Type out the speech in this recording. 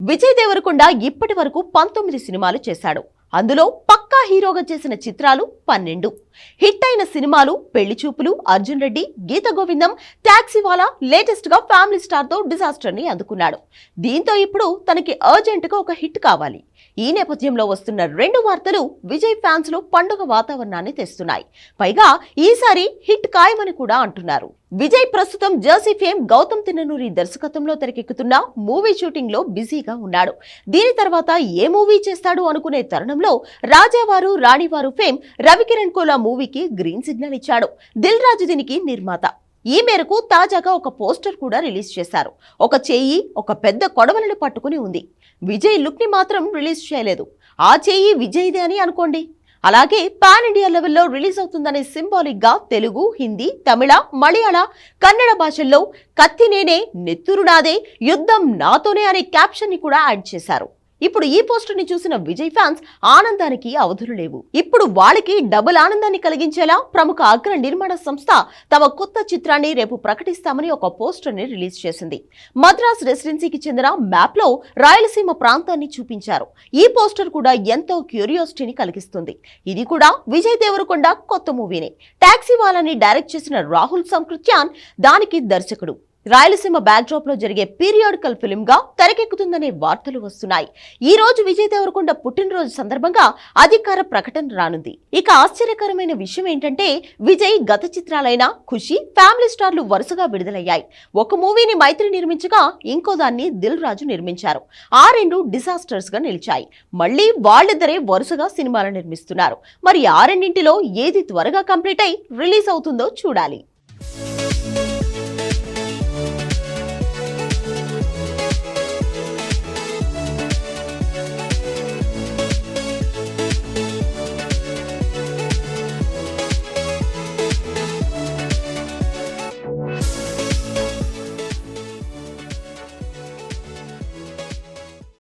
విజయ్ దేవరకొండ ఇప్పటి వరకు 19 సినిమాలు చేశాడు. అందులో పక్కా హీరోగా చేసిన చిత్రాలు 12. హిట్ అయిన సినిమాలు పెళ్లి చూపులు, అర్జున్ రెడ్డి, గీత గోవిందం, టాక్సీవాలా, లేటెస్ట్ గా ఫ్యామిలీ స్టార్ తో డిజాస్టర్ ని అందుకున్నాడు. దీంతో ఇప్పుడు తనకి అర్జెంట్ గా ఒక హిట్ కావాలి. ఈ నేపథ్యంలో వస్తున్న 2 వార్తలు విజయ్ ఫ్యాన్స్ లో పండుగ వాతావరణాన్ని తెస్తున్నాయి. పైగా ఈసారి హిట్ ఖాయమని కూడా అంటున్నారు. విజయ్ ప్రస్తుతం జెర్సీ ఫేమ్ గౌతమ్ తిన్ననూరి దర్శకత్వంలో తెరకెక్కుతున్న మూవీ షూటింగ్ లో బిజీగా ఉన్నాడు. దీని తర్వాత ఏ మూవీ చేస్తాడు అనుకునే తరుణంలో రాజావారు రాణివారు ఫేమ్ రవికిరణ్ కోలా మూవీకి గ్రీన్ సిగ్నల్ ఇచ్చాడు. దిల్ రాజు దీనికి నిర్మాత. ఈ మేరకు తాజాగా ఒక పోస్టర్ కూడా రిలీజ్ చేశారు. ఒక చెయ్యి ఒక పెద్ద కొడవలను పట్టుకుని ఉంది. విజయ్ లుక్ ని మాత్రం రిలీజ్ చేయలేదు. ఆ చెయ్యి విజయ్దే అని అనుకోండి. అలాగే పాన్ ఇండియా లెవెల్లో రిలీజ్ అవుతుందనే సింబాలిక్ గా తెలుగు, హిందీ, తమిళ, మలయాళ, కన్నడ భాషల్లో కత్తి నేనే, నెత్తురు నాదే, యుద్ధం నాతోనే అనే క్యాప్షన్ ని కూడా యాడ్ చేశారు. ఇప్పుడు ఈ పోస్టర్ ని చూసిన విజయ్ ఫ్యాన్స్ ఆనందానికి అవధులు లేవు. ఇప్పుడు వాళ్ళకి డబుల్ ఆనందాన్ని కలిగించేలా ప్రముఖ అగ్ర నిర్మాణ సంస్థ తమ కొత్త చిత్రాన్ని రేపు ప్రకటిస్తామని ఒక పోస్టర్ ని రిలీజ్ చేసింది. మద్రాస్ రెసిడెన్సీకి చెందిన మ్యాప్ లో రాయలసీమ ప్రాంతాన్ని చూపించారు. ఈ పోస్టర్ కూడా ఎంతో క్యూరియాసిటీని కలిగిస్తుంది. ఇది కూడా విజయ్ దేవరకొండ కొత్త మూవీనే. టాక్సీవాలాని డైరెక్ట్ చేసిన రాహుల్ సంకృత్యాన్ దానికి దర్శకుడు. రాయలసీమ బ్యాక్ డ్రాప్ లో జరిగే పీరియాడికల్ ఫిల్మ్ గా తెరకెక్కుతుందనే వార్తలు వస్తున్నాయి. ఈ రోజు విజయ్ దేవరకొండ పుట్టినరోజు సందర్భంగా అధికార ప్రకటన రానుంది. ఇక ఆశ్చర్యకరమైన విషయం ఏంటంటే విజయ్ గత చిత్రాలైన ఖుషి, ఫ్యామిలీ స్టార్లు వరుసగా విడుదలయ్యాయి. ఒక మూవీని మైత్రి నిర్మించగా ఇంకో దాన్ని దిల్ రాజు నిర్మించారు. ఆ 2 డిజాస్టర్స్ గా నిలిచాయి. మళ్లీ వాళ్ళిద్దరే వరుసగా సినిమాలు నిర్మిస్తున్నారు. మరి ఆ రెండింటిలో ఏది త్వరగా కంప్లీట్ అయి రిలీజ్ అవుతుందో చూడాలి.